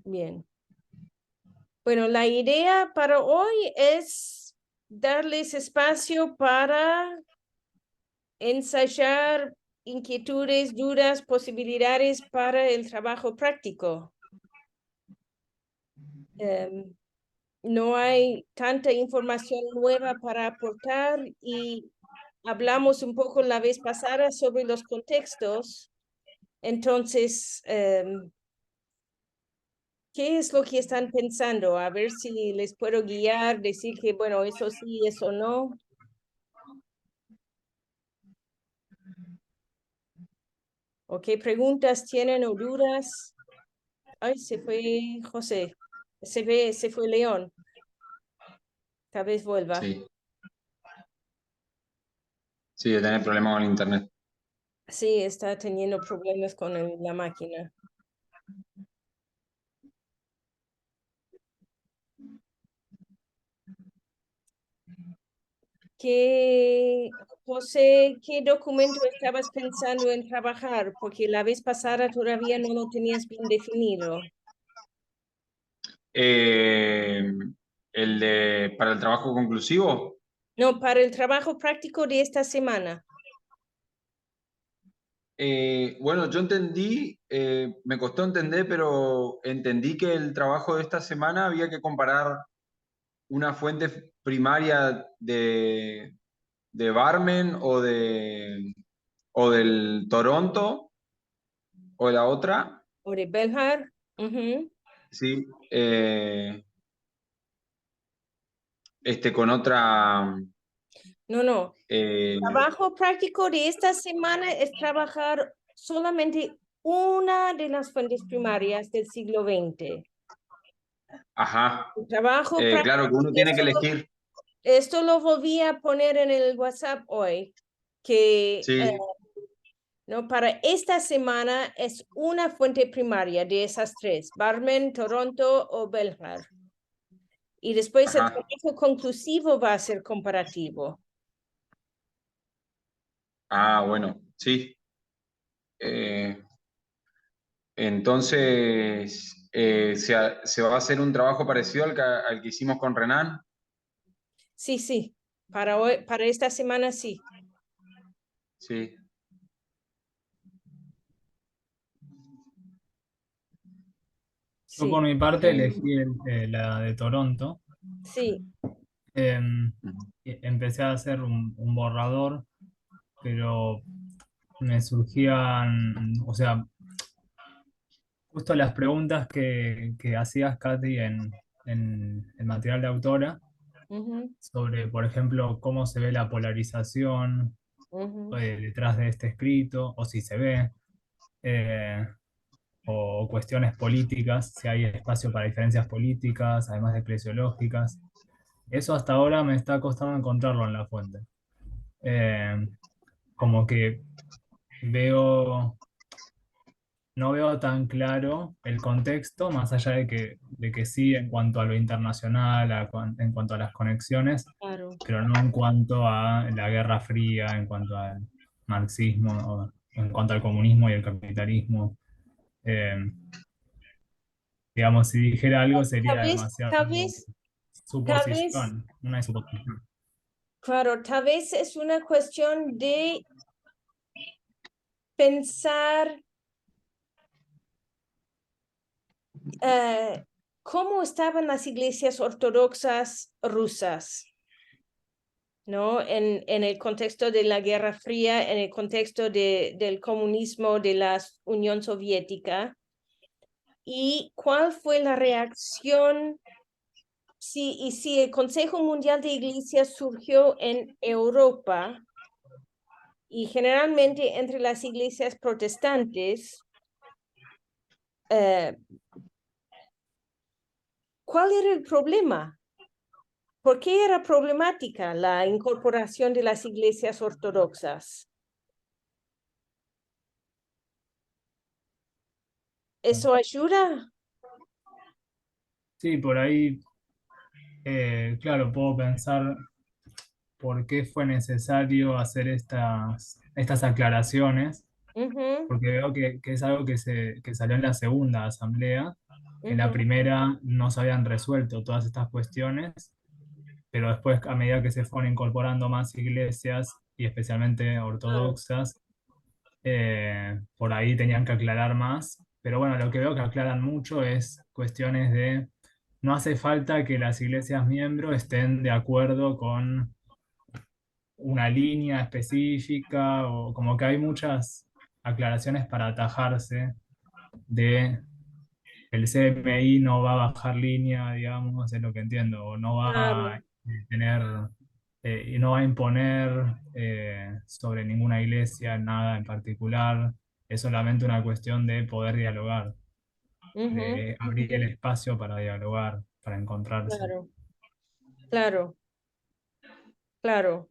Bien. Bueno, la idea para hoy es darles espacio para ensayar inquietudes, dudas, posibilidades para el trabajo práctico. No hay tanta información nueva para aportar y hablamos un poco la vez pasada sobre los contextos. Entonces, ¿qué es lo que están pensando? A ver si les puedo guiar, decir que, bueno, eso sí, eso no. ¿O qué preguntas tienen o dudas? Ay, se fue José. Se fue León. Tal vez vuelva. Sí, sí, de tener problemas con el internet. Sí, está teniendo problemas con la máquina. José, ¿qué documento estabas pensando en trabajar? Porque la vez pasada todavía no lo tenías bien definido. Eh, para el trabajo conclusivo. No, para el trabajo práctico de esta semana. Bueno, yo entendí, me costó entender, pero entendí que el trabajo de esta semana había que comparar una fuente primaria de Barmen o del Toronto o de la otra, O de Belhar. Ujú. sí, con otra, No, no. eh, Trabajo práctico de esta semana es trabajar solamente una de las fuentes primarias del siglo XX. ajá, El trabajo práctico, claro que uno tiene que elegir, esto lo volví a poner en el WhatsApp hoy, que sí, ¿no? Para esta semana es una fuente primaria de esas tres, Barmen, Toronto o Belhar. Y después el ajá, trabajo conclusivo va a ser comparativo. bueno, sí. Eh, Entonces, se va a hacer un trabajo parecido al que hicimos con Renan. Sí, sí, para hoy, para esta semana sí. Sí, Yo por Sí, mi parte eh, elegí la de Toronto. sí, Em, Empecé a hacer un borrador, pero me surgían, o sea, justo las preguntas que hacías, Katy, en el material de autora, ujú, sobre, por ejemplo, cómo se ve la polarización ujú, detrás de este escrito, o si se ve, eh, o cuestiones políticas, si hay espacio para diferencias políticas, además de eclesiológicas. Eso hasta ahora me está costando encontrarlo en la fuente. Eh, Como que veo, no veo tan claro el contexto, más allá de que sí en cuanto a lo internacional, en cuanto a las conexiones, claro. pero no en cuanto a la Guerra Fría, en cuanto al marxismo, o en cuanto al comunismo y el capitalismo. Eh, digamos, si dijera algo sería demasiado Tal vez, suposición, una suposición. claro, tal vez es una cuestión de pensar eh, cómo estaban las iglesias ortodoxas rusas. ¿No? En el contexto de la Guerra Fría, en el contexto del comunismo de la Unión Soviética, y cuál fue la reacción, y si el Consejo Mundial de Iglesias surgió en Europa, y generalmente entre las iglesias protestantes, eh, ¿cuál era el problema? ¿Por qué era problemática la incorporación de las iglesias ortodoxas? ¿Eso ayuda? Sí, por ahí, claro, puedo pensar por qué fue necesario hacer estas aclaraciones, Ujú, porque veo que es algo que salió en la segunda asamblea, En la Ujú. primera no se habían resuelto todas estas cuestiones, pero después, a medida que se fueron incorporando más iglesias, y especialmente Ah, ortodoxas, por ahí tenían que aclarar más. Pero bueno, lo que veo que aclaran mucho es cuestiones de, no hace falta que las iglesias miembros estén de acuerdo con una línea específica, o como que hay muchas aclaraciones para atajarse de el CMI no va a bajar línea, digamos, es lo que entiendo, o no va a claro, tener, y no va a imponer sobre ninguna iglesia nada en particular, es solamente una cuestión de poder dialogar, ujú, de abrir el espacio para dialogar, para encontrarse. claro, claro, claro,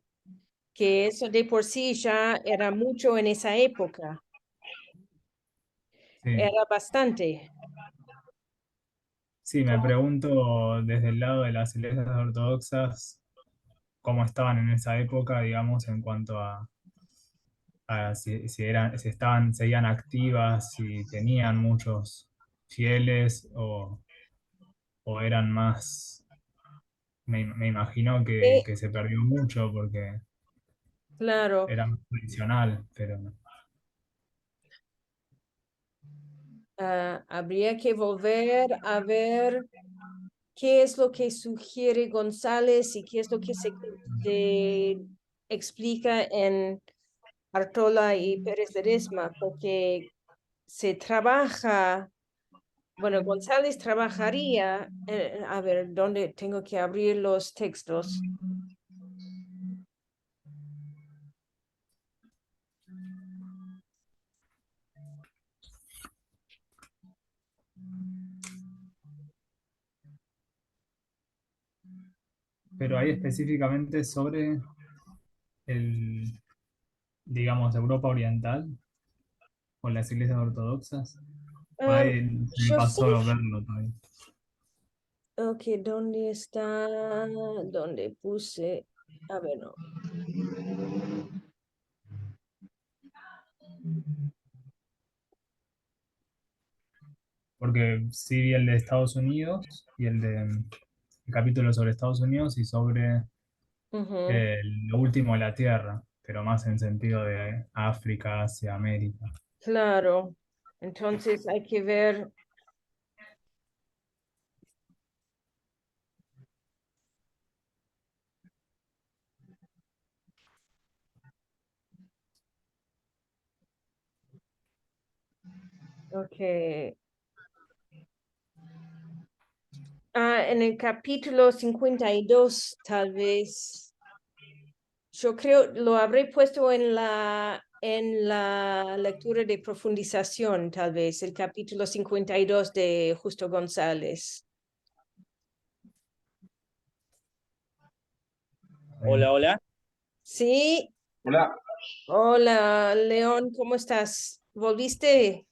que eso de por sí ya era mucho en esa época, Sí, era bastante. sí, me pregunto desde el lado de las iglesias ortodoxas cómo estaban en esa época, digamos, en cuanto a si eran, si estaban, seguían activas, si tenían muchos fieles o eran más, me imagino Sí, que se perdió mucho porque claro, era más tradicional, pero habría que volver a ver qué es lo que sugiere González y qué es lo que se explica en Artola y Pérez Ledesma, porque se trabaja, bueno, González trabajaría, a ver, ¿dónde tengo que abrir los textos? pero ahí específicamente sobre el, digamos, Europa Oriental o las iglesias ortodoxas, por Um, ahí me pasó Joseph, verlo todavía. ok, ¿dónde está? ¿Dónde puse? A ver, no. Porque sí vi el de Estados Unidos y el capítulo sobre Estados Unidos y sobre Ujú, lo último de la Tierra, pero más en sentido de África, Asia, América. claro, entonces hay que ver. Ok. En el capítulo 52 tal vez. Yo creo, lo habré puesto en la lectura de profundización, tal vez, el capítulo 52 de Justo González. Hola, hola. Sí, Hola. hola, León, ¿cómo estás? ¿Volviste?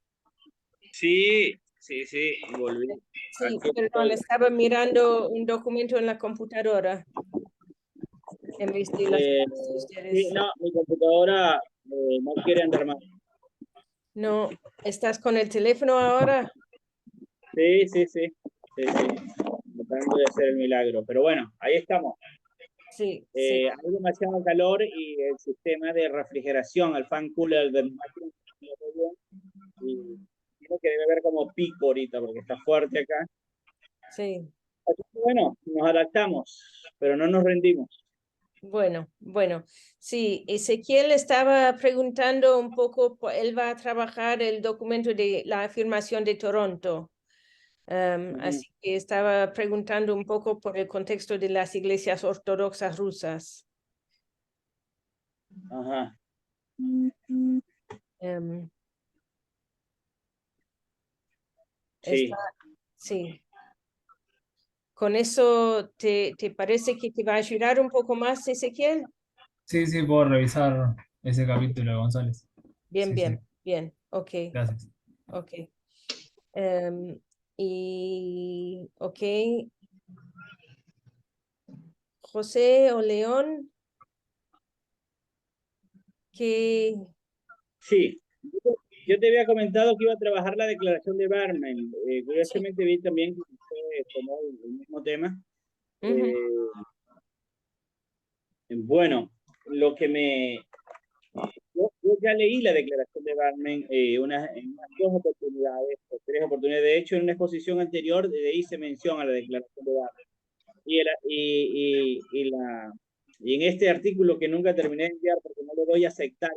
Sí, sí, sí, volví. Sí, Aquí perdón, estoy. estaba mirando un documento en la computadora en vez de las Eh, cosas de sí, ustedes. no, mi computadora no quiere andar más. No, ¿estás con el teléfono ahora? Sí, sí, sí, sí, sí. Tratando de hacer el milagro. Pero bueno, ahí estamos. Sí, sí. Hay demasiado calor y el sistema de refrigeración, el fan cooler del máquina, y creo que debe haber como pico ahorita porque está fuerte acá. Sí, Así que bueno, nos adaptamos, pero no nos rendimos. bueno, sí, Ezequiel estaba preguntando un poco, él va a trabajar el documento de la afirmación de Toronto, Ujú. así que estaba preguntando un poco por el contexto de las iglesias ortodoxas rusas. Ajá. Em, está, Sí, sí, con eso, ¿te parece que te va a ayudar un poco más, Ezequiel? Sí, sí, puedo revisar ese capítulo de González. Bien, Sí, sí, bien, bien, ok, gracias. ok. Em, ok, José o León, que sí. Yo te había comentado que iba a trabajar la declaración de Barmen. Curiosamente vi también que usted tomó el mismo tema. Bueno, lo que yo ya leí la declaración de Barmen en unas 2 oportunidades, o 3 oportunidades. De hecho, en una exposición anterior hice mención a la declaración de Barmen. Y en este artículo que nunca terminé de enviar porque no lo doy a aceptar,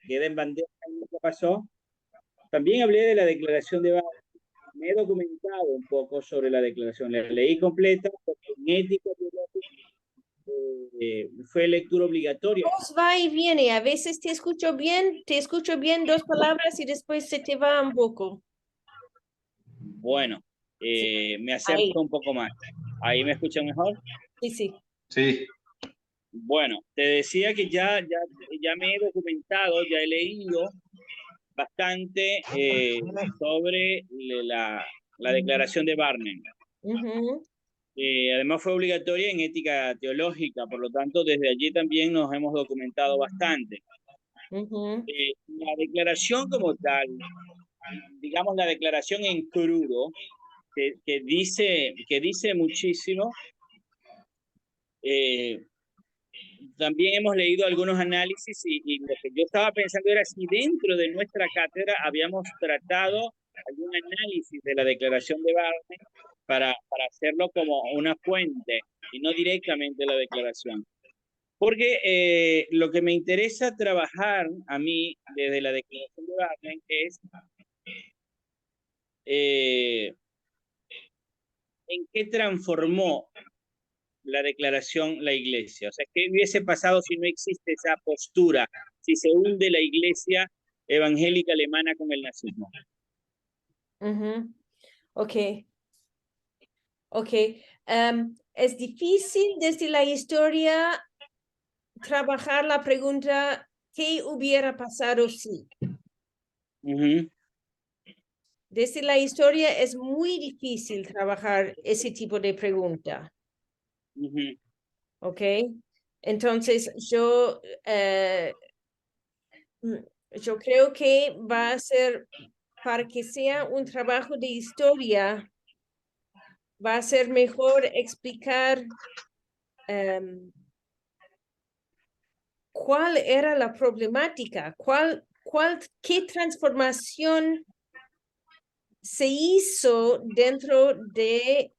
queda en bandeja y nunca pasó, también hablé de la declaración de Barmen. Me he documentado un poco sobre la declaración, la leí completa, porque en ética fue lectura obligatoria. Pues va y viene, a veces te escucho bien 2 palabras y después se te va un poco. Bueno, me acerco Ahí. un poco más. ¿Ahí me escuchan mejor? Sí. Sí. Bueno, te decía que ya me he documentado, ya he leído bastante sobre la declaración de Barmen. Además fue obligatoria en ética teológica, por lo tanto desde allí también nos hemos documentado bastante. La declaración como tal, digamos la declaración en crudo, que dice muchísimo, también hemos leído algunos análisis y lo que yo estaba pensando era si dentro de nuestra cátedra habíamos tratado algún análisis de la declaración de Barmen para hacerlo como una fuente y no directamente la declaración. Porque lo que me interesa trabajar a mí desde la declaración de Barmen es en qué transformó la declaración la iglesia. O sea, ¿qué hubiese pasado si no existe esa postura? Si se hunde la iglesia evangélica alemana con el nazismo. Ok. Es difícil desde la historia trabajar la pregunta, ¿qué hubiera pasado si? Desde la historia es muy difícil trabajar ese tipo de pregunta. Ok. Entonces, yo creo que va a ser, para que sea un trabajo de historia, va a ser mejor explicar cuál era la problemática, qué transformación se hizo dentro de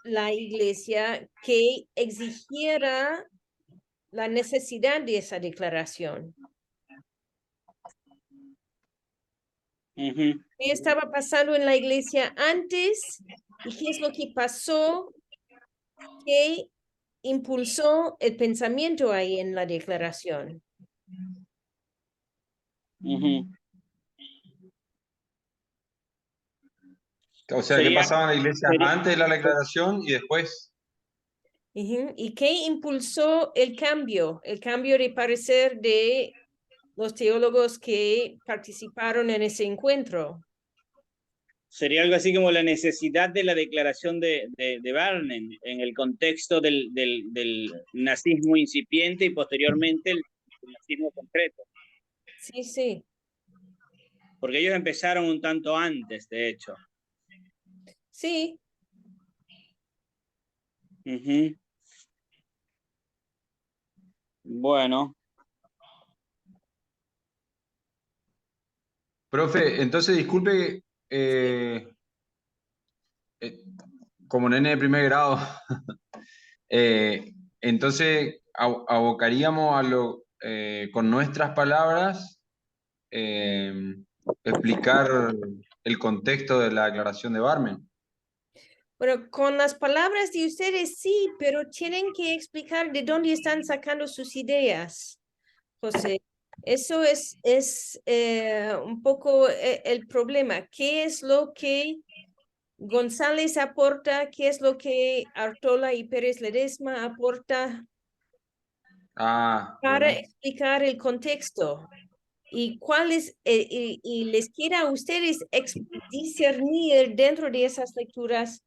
la iglesia que exigiera la necesidad de esa declaración. ¿Qué estaba pasando en la iglesia antes y qué es lo que pasó que impulsó el pensamiento ahí en la declaración? O sea, ¿qué pasaba en la iglesia antes de la declaración y después? ¿Y qué impulsó el cambio de parecer de los teólogos que participaron en ese encuentro? Sería algo así como la necesidad de la declaración de Barmen en el contexto del nazismo incipiente y posteriormente el nazismo concreto. Sí. Porque ellos empezaron un tanto antes, de hecho. Sí. Bueno. Profe, entonces disculpe, como nene de primer grado, entonces abocaríamos con nuestras palabras explicar el contexto de la declaración de Barmen. Bueno, con las palabras de ustedes sí, pero tienen que explicar de dónde están sacando sus ideas, José. Eso es un poco el problema. ¿Qué es lo que González aporta? ¿Qué es lo que Artola y Pérez Ledesma aporta para explicar el contexto? ¿Y cuáles, y les quiera a ustedes discernir dentro de esas lecturas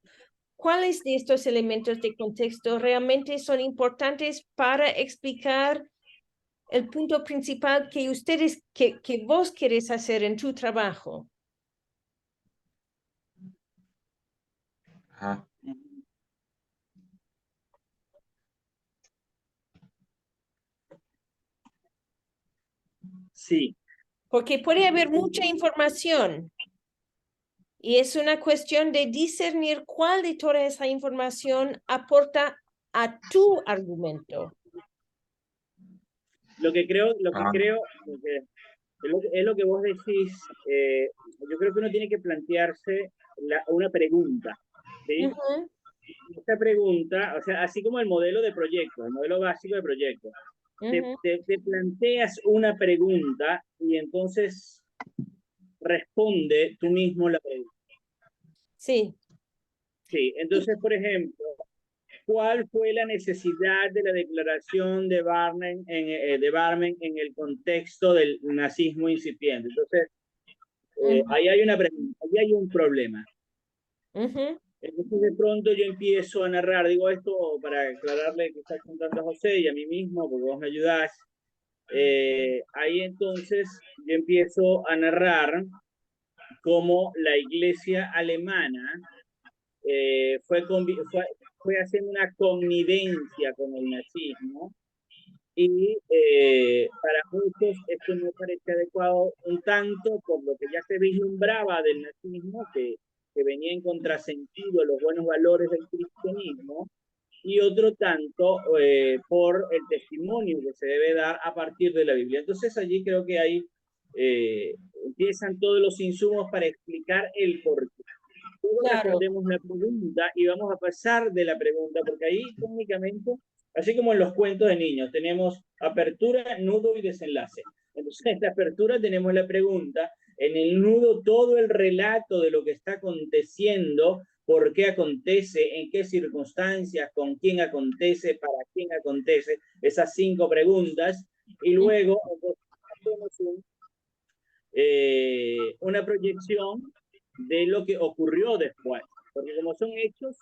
cuáles de estos elementos de contexto realmente son importantes para explicar el punto principal que ustedes, que vos querés hacer en tu trabajo. Ajá. Sí, Porque puede haber mucha información y es una cuestión de discernir cuál de toda esa información aporta a tu argumento. lo que creo, Ah, es lo que vos decís. Yo creo que uno tiene que plantearse una pregunta, ¿sí? Ujú, Esta pregunta, o sea, así como el modelo de proyecto, el modelo básico de proyecto, ujú. te planteas una pregunta y entonces responde tú mismo la pregunta. Sí, Sí, entonces, por ejemplo, ¿cuál fue la necesidad de la declaración de Barmen en el contexto del nazismo incipiente? Entonces, ujú, ahí hay una pregunta, ahí hay un problema. ujú, Entonces de pronto yo empiezo a narrar, digo esto para aclararle que está contando a José y a mí mismo, porque vos me ayudás. Ahí entonces yo empiezo a narrar cómo la iglesia alemana fue haciendo una connivencia con el nazismo y para muchos esto no parece adecuado un tanto por lo que ya se vislumbraba del nazismo, que venía en contrasentido a los buenos valores del cristianismo, y otro tanto por el testimonio que se debe dar a partir de la Biblia. Entonces allí creo que ahí empiezan todos los insumos para explicar el porqué. Luego claro, respondemos la pregunta y vamos a pasar de la pregunta, porque ahí técnicamente, así como en los cuentos de niños, tenemos apertura, nudo y desenlace. Entonces, en la apertura tenemos la pregunta, en el nudo todo el relato de lo que está aconteciendo, por qué acontece, en qué circunstancias, con quién acontece, para quién acontece, esas 5 preguntas, y luego hacemos una proyección de lo que ocurrió después, porque como son hechos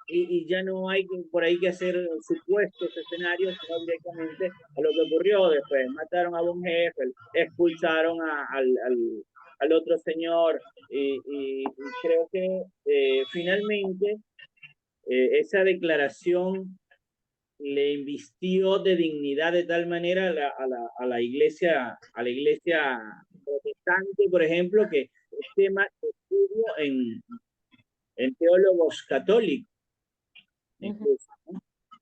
y ya no hay por ahí que hacer supuestos escenarios, sino directamente a lo que ocurrió después. Mataron a un jefe, expulsaron al otro señor y creo que finalmente esa declaración le invistió de dignidad de tal manera a la iglesia protestante, por ejemplo, que es tema de estudio en teólogos católicos, ujú, incluso, ¿no?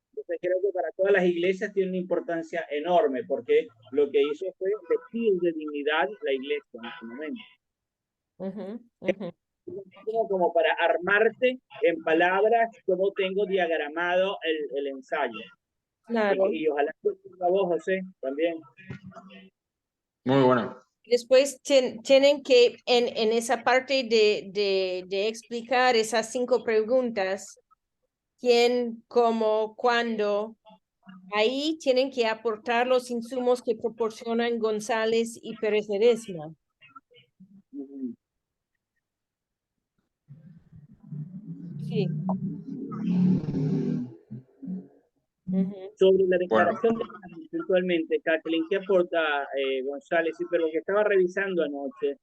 Entonces creo que para todas las iglesias tiene una importancia enorme, porque lo que hizo fue vestir de dignidad la iglesia en ese momento. ujú, ujú. Como para armarte en palabras cómo tengo diagramado el ensayo. Claro. Y ojalá que a vos, José, también. muy bueno. Después tienen que, en esa parte de explicar esas 5 preguntas, quién, cómo, cuándo, ahí tienen que aportar los insumos que proporcionan González y Pérez Ledesma. Sí. Ujú. Sobre la Bueno, declaración de puntualmente, Kathleen, ¿qué aporta González? Sí, pero lo que estaba revisando anoche,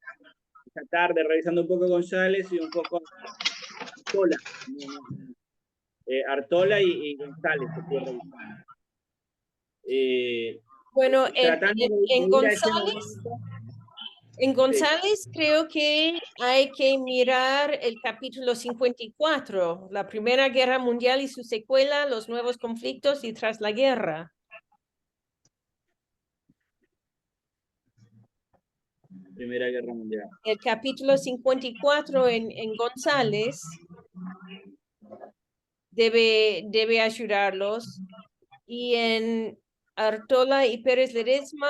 esta tarde, revisando un poco González y un poco Artola, Artola y González, que estuve revisando. Bueno, Tratando de en ir a ese González, momento. en Sí. González creo que hay que mirar el capítulo 54, la Primera Guerra Mundial y su secuela, los nuevos conflictos y tras la guerra. Primera Guerra Mundial. El capítulo 54 en González debe ayudarlos. Y en Artola y Pérez Ledesma,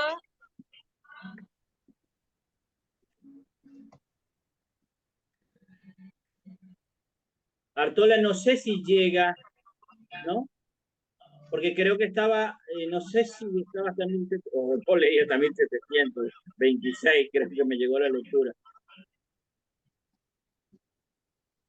Artola no sé si llega, ¿no? Porque creo que estaba, no sé si estaba hasta o yo leía también 726, creo que me llegó la lectura.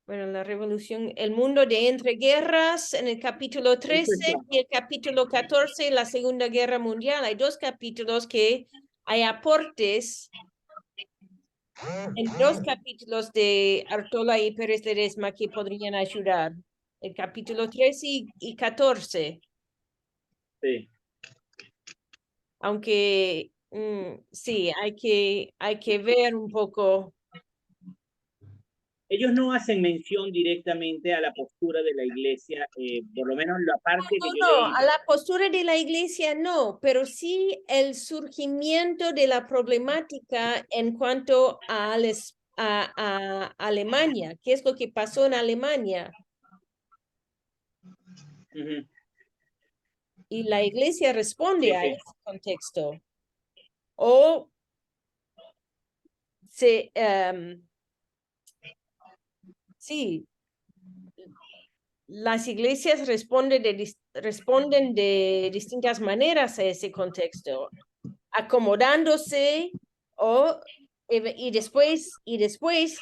Bueno, la revolución, el mundo de entreguerras en el capítulo 13 y el capítulo 14, la Segunda Guerra Mundial. Hay 2 capítulos que hay aportes en 2 capítulos de Artola y Pérez Ledesma que podrían ayudar. El capítulo 13 y 14. Sí. Aunque sí, hay que ver un poco. Ellos no hacen mención directamente a la postura de la iglesia, por lo menos la parte que yo No, leí. a la postura de la iglesia no, pero sí el surgimiento de la problemática en cuanto a Alemania. ¿Qué es lo que pasó en Alemania? Ujú. Y la iglesia responde Sí, a sí. ese contexto. O se, sí, las iglesias responden de distintas maneras a ese contexto, acomodándose y después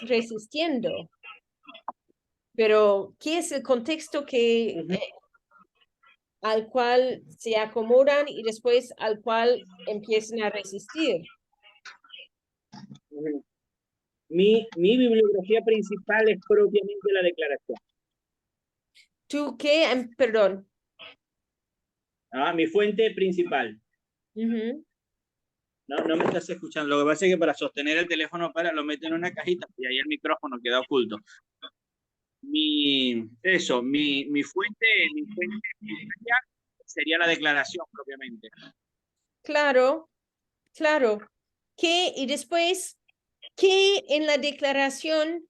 resistiendo. Pero, ¿qué es el contexto que, Ujú. al cual se acomodan y después al cual empiezan a resistir? Ujú. Mi bibliografía principal es propiamente la declaración. ¿Tú qué? Perdón. Mi fuente principal. Ujú. No me estás escuchando. Lo que pasa es que para sostener el teléfono lo meto en una cajita y ahí el micrófono queda oculto. Mi fuente primaria sería la declaración propiamente. Claro, claro. Y después, ¿qué en la declaración,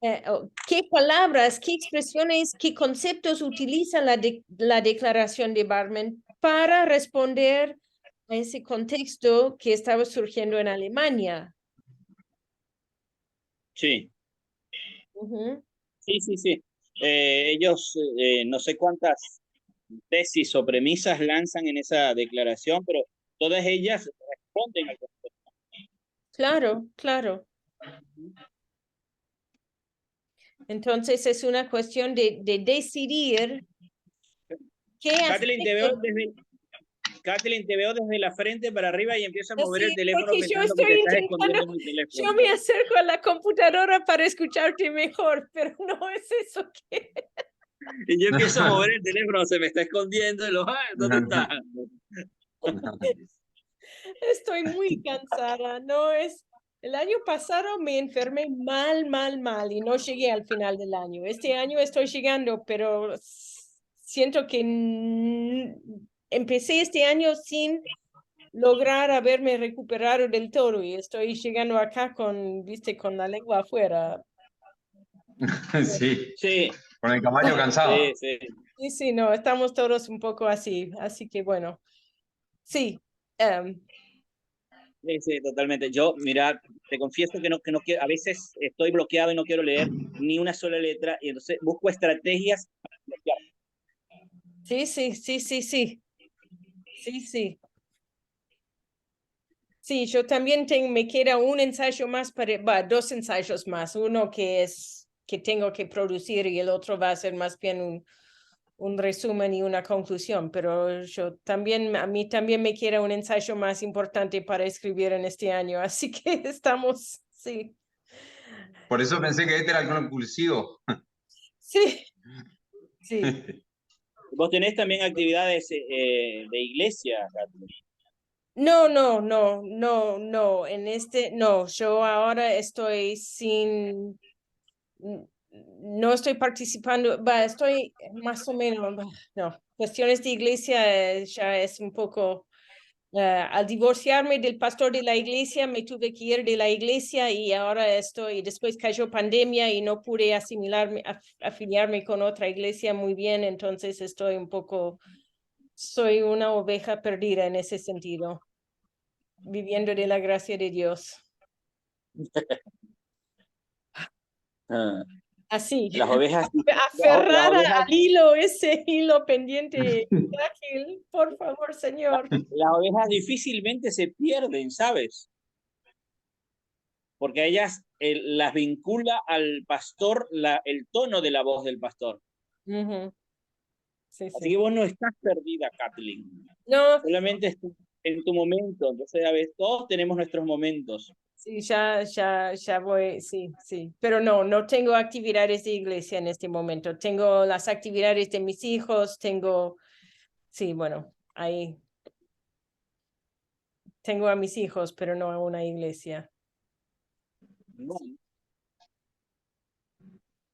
qué palabras, qué expresiones, qué conceptos utiliza la declaración de Barmen para responder a ese contexto que estaba surgiendo en Alemania? Sí. Ujú. Sí. Ellos no sé cuántas tesis o premisas lanzan en esa declaración, pero todas ellas responden al concepto. Claro, claro. Entonces es una cuestión de decidir qué Kathleen, te veo desde la frente para arriba y empiezo a mover el Sí, teléfono porque yo pensando que te estoy estás intentando, escondiendo mi teléfono. yo me acerco a la computadora para escucharte mejor, pero no es eso que... Y yo empiezo a mover el teléfono, se me está escondiendo, ¿dónde está? Estoy muy cansada, no es... El año pasado me enfermé mal y no llegué al final del año. Este año estoy llegando, pero siento que empecé este año sin lograr haberme recuperado del todo y estoy llegando acá viste, con la lengua afuera. Sí, Sí. con el caballo cansado. Sí, no, estamos todos un poco así que bueno, sí. Sí, totalmente. Yo, mira, te confieso que no quiero, a veces estoy bloqueado y no quiero leer ni una sola letra y entonces busco estrategias para bloquear. Sí. Sí, yo también me queda un ensayo más dos ensayos más, uno que tengo que producir y el otro va a ser más bien un resumen y una conclusión, pero a mí también me queda un ensayo más importante para escribir en este año, así que estamos, sí. Por eso pensé que este era el compulsivo. Sí. ¿Vos tenés también actividades de iglesia, Kathleen? No, no, yo ahora estoy no estoy participando, estoy más o menos, no, cuestiones de iglesia ya es un poco, al divorciarme del pastor de la iglesia, me tuve que ir de la iglesia y ahora después cayó pandemia y no pude afiliarme con otra iglesia muy bien, entonces soy una oveja perdida en ese sentido, viviendo de la gracia de Dios. Así, Las ovejas, aferrada al hilo, ese hilo pendiente frágil, por favor, Señor. las ovejas difícilmente se pierden, ¿sabes? Porque ellas las vincula al pastor el tono de la voz del pastor. Ujú. Sí, Así sí. que vos no estás perdida, Kathleen. No, Solamente estás en tu momento. Entonces, a veces, todos tenemos nuestros momentos. sí, ya voy, sí, sí. Pero no tengo actividades de iglesia en este momento. Tengo las actividades de mis hijos, sí, bueno, ahí tengo a mis hijos, pero no a una iglesia. Bueno,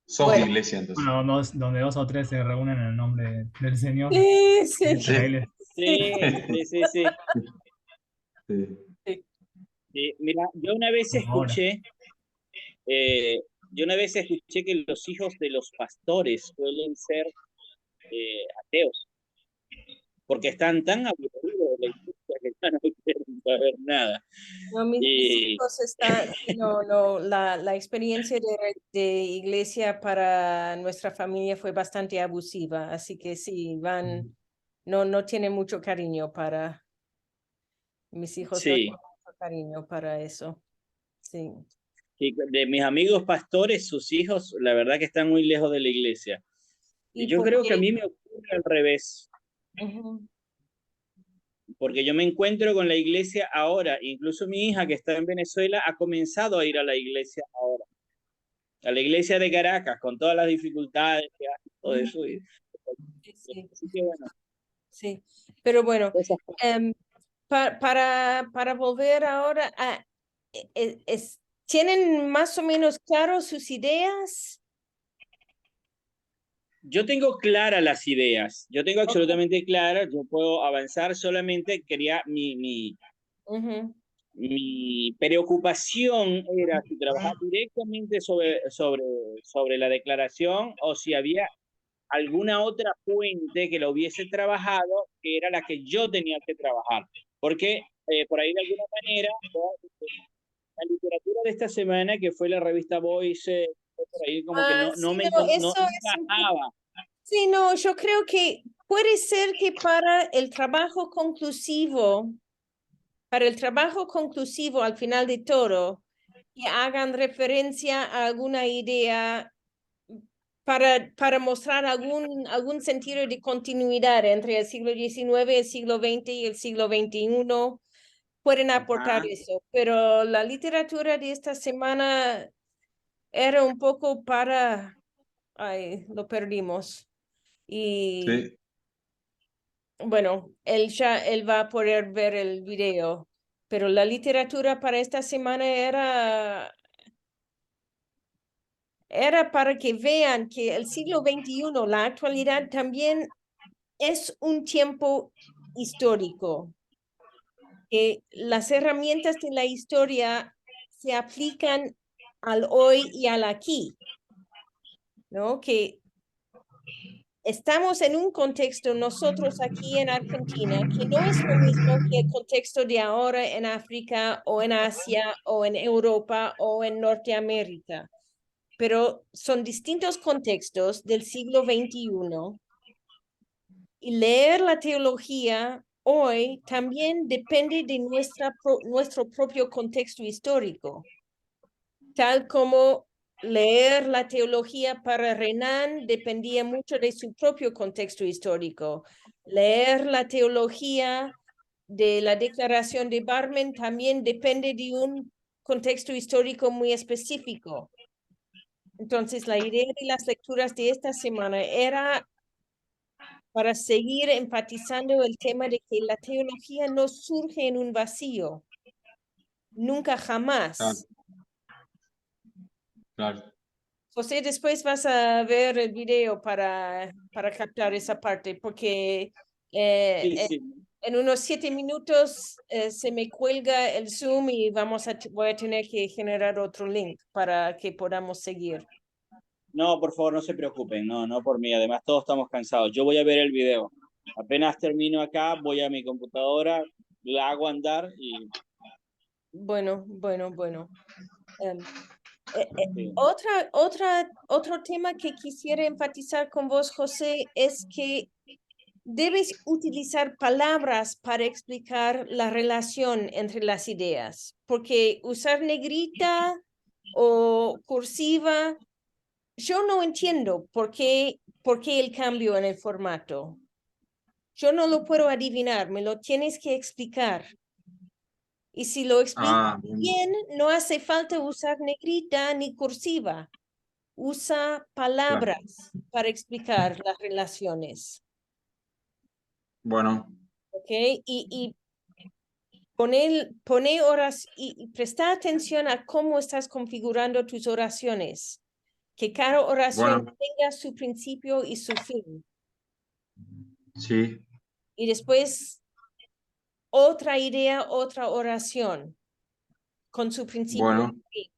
Sos Bueno. iglesia, entonces. Bueno, donde 2 o 3 se reúnen en el nombre del Señor. Sí, sí, Sí. Ahí sí. Sí. sí. Mira, yo una vez Ahora. escuché que los hijos de los pastores suelen ser ateos, porque están tan aburridos de la iglesia que ya no quieren saber nada. No, mis Y hijos están, no, la experiencia de iglesia para nuestra familia fue bastante abusiva, así que sí, no tienen mucho cariño para, mis hijos no sí, tienen mucho cariño para eso, sí. y de mis amigos pastores, sus hijos, la verdad que están muy lejos de la iglesia. Y ¿Y yo por creo que a qué? mí me ocurre al revés, Ujú. porque yo me encuentro con la iglesia ahora, incluso mi hija que está en Venezuela ha comenzado a ir a la iglesia ahora, a la iglesia de Caracas, con todas las dificultades que hay, todo eso. Sí, Así que bueno, sí. Pero bueno, cosas. para volver ahora a, ¿tienen más o menos claro sus ideas? Yo tengo claras las ideas, yo tengo Ok. absolutamente claras, yo puedo avanzar, solamente quería Ujú. mi preocupación era si trabajar directamente sobre la declaración o si había alguna otra fuente que lo hubiese trabajado, que era la que yo tenía que trabajar. Porque por ahí de alguna manera, la literatura de esta semana, que fue la revista Voice, por ahí como que no Sí, me no, no eso es encajaba. sí, no, yo creo que puede ser que para el trabajo conclusivo al final de todo, que hagan referencia a alguna idea para mostrar algún sentido de continuidad entre el siglo XIX, el siglo XX y el siglo XXI, pueden aportar Ajá. eso. Pero la literatura de esta semana era un poco ay, lo perdimos. Y Sí. bueno, él va a poder ver el video, pero la literatura para esta semana era para que vean que el siglo XXI, la actualidad, también es un tiempo histórico, que las herramientas de la historia se aplican al hoy y al aquí, ¿no? Que estamos en un contexto nosotros aquí en Argentina que no es lo mismo que el contexto de ahora en África o en Asia o en Europa o en Norteamérica, pero son distintos contextos del siglo XXI y leer la teología hoy también depende de nuestro propio contexto histórico, tal como leer la teología para Renan dependía mucho de su propio contexto histórico. Leer la teología de la Declaración de Barmen también depende de un contexto histórico muy específico. Entonces, la idea de las lecturas de esta semana era para seguir enfatizando el tema de que la teología no surge en un vacío, nunca jamás. Claro. José, después vas a ver el video para captar esa parte, porque Sí, sí. en unos 7 minutos se me cuelga el Zoom y voy a tener que generar otro link para que podamos seguir. No, por favor, no se preocupen, no por mí. Además, todos estamos cansados. Yo voy a ver el video. Apenas termino acá, voy a mi computadora, la hago andar y Bueno. sí. Otro tema que quisiera enfatizar con vos, José, es que debes utilizar palabras para explicar la relación entre las ideas, porque usar negrita o cursiva. Yo no entiendo por qué el cambio en el formato. Yo no lo puedo adivinar, me lo tienes que explicar. Y si lo explicas bien, no hace falta usar negrita ni cursiva. Usa palabras para explicar las relaciones. Bueno, ¿Ok? Y pone horas y presta atención a cómo estás configurando tus oraciones. Que cada oración bueno, tenga su principio y su fin. sí, Y después otra idea, otra oración con su principio bueno, y fin.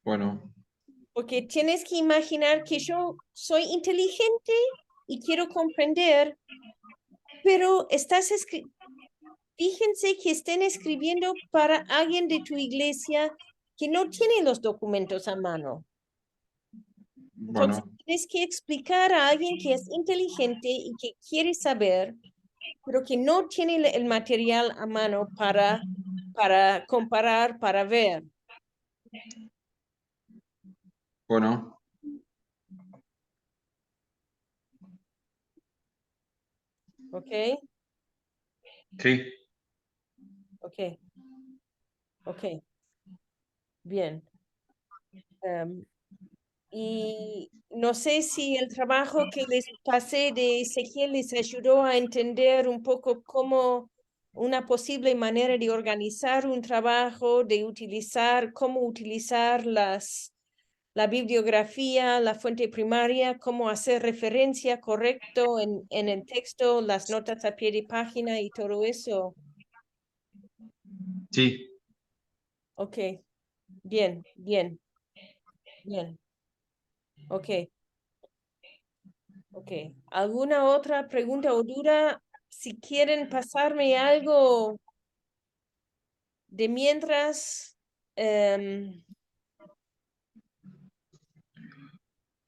bueno, Porque tienes que imaginar que yo soy inteligente y quiero comprender, pero fíjense que estén escribiendo para alguien de tu iglesia que no tiene los documentos a mano. Entonces, bueno, tienes que explicar a alguien que es inteligente y que quiere saber, pero que no tiene el material a mano para comparar, para ver. bueno, ¿Ok? sí, Ok. Ok. Bien. Y no sé si el trabajo que les pasé de Ezequiel les ayudó a entender un poco cómo una posible manera de organizar un trabajo, de utilizar, cómo utilizar la bibliografía, la fuente primaria, cómo hacer referencia correcto en el texto, las notas a pie de página y todo eso. sí. Ok, bien, bien, bien. Ok, ok. ¿Alguna otra pregunta o duda? Si quieren pasarme algo de mientras,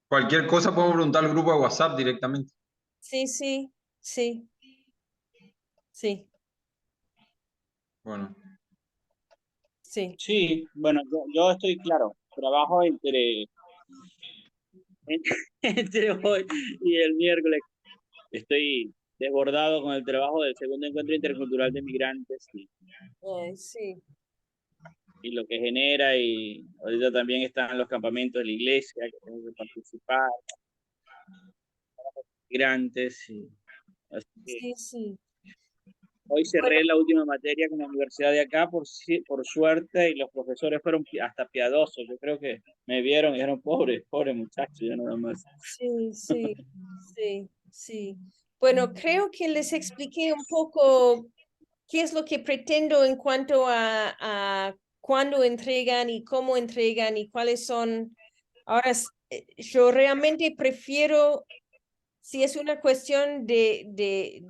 Cualquier cosa podemos preguntar al grupo de WhatsApp directamente. sí, sí, sí, sí, Bueno, sí. Sí, bueno, yo estoy claro, trabajo entre hoy y el miércoles. Estoy desbordado con el trabajo del segundo encuentro intercultural de migrantes Sí, y lo que genera, y ahorita también están los campamentos de la iglesia, que tengo que participar, migrantes, así que sí, sí. hoy Bueno, cerré la última materia con la universidad de acá por suerte, y los profesores fueron hasta piadosos. Yo creo que me vieron y dijeron, pobre muchacho, ya nada más. sí, sí, sí, sí. Bueno, creo que les expliqué un poco qué es lo que pretendo en cuanto a cuándo entregan y cómo entregan y cuáles son. Ahora, yo realmente prefiero, si es una cuestión de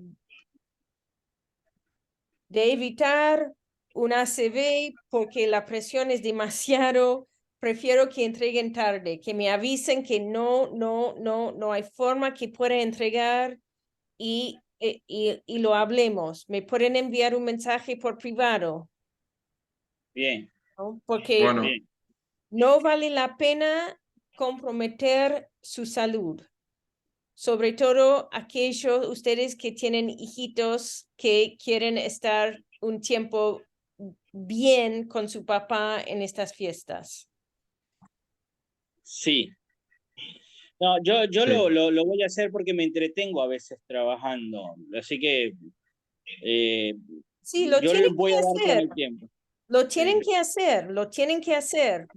evitar un ACV porque la presión es demasiado, prefiero que entreguen tarde, que me avisen que no hay forma que pueda entregar y lo hablemos. Me pueden enviar un mensaje por privado, Bien, ¿no? Porque bueno, bien. no vale la pena comprometer su salud. Sobre todo aquellos ustedes que tienen hijitos que quieren estar un tiempo bien con su papá en estas fiestas. Sí. No, yo sí. lo voy a hacer porque me entretengo a veces trabajando. Así que Sí, lo yo tienen les voy a que dar con hacer, el tiempo. lo Sí, tienen que hacer, lo tienen que hacer,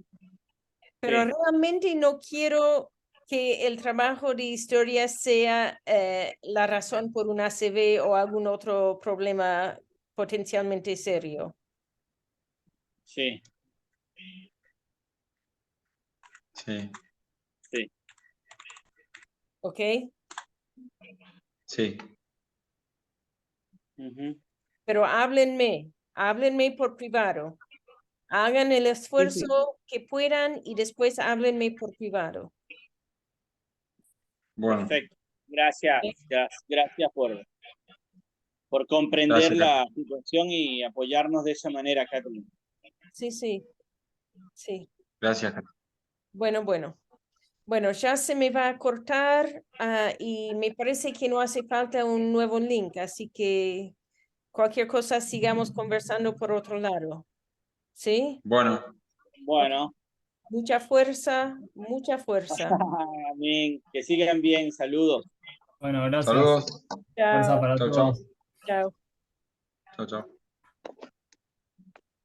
pero sí, realmente no quiero que el trabajo de historia sea la razón por un ACV o algún otro problema potencialmente serio. sí, Sí, sí. ¿Ok? sí. Ujú. Pero háblenme por privado. Hagan el Sí, sí. esfuerzo que puedan y después háblenme por privado. Bueno, Perfecto. Gracias, gracias por por comprender Gracias, la situación y apoyarnos de esa manera, Kathleen. Sí, sí, sí. Gracias. Bueno, bueno. Bueno, ya se me va a cortar y me parece que no hace falta un nuevo link, así que cualquier cosa sigamos conversando por otro lado. ¿Sí? Bueno, Bueno, Mucha fuerza, mucha fuerza. amén. Que sigan bien. Saludos. Bueno, gracias. saludos. Fuerza Chao, para Chao, chao. todos. chao. Chao, chao.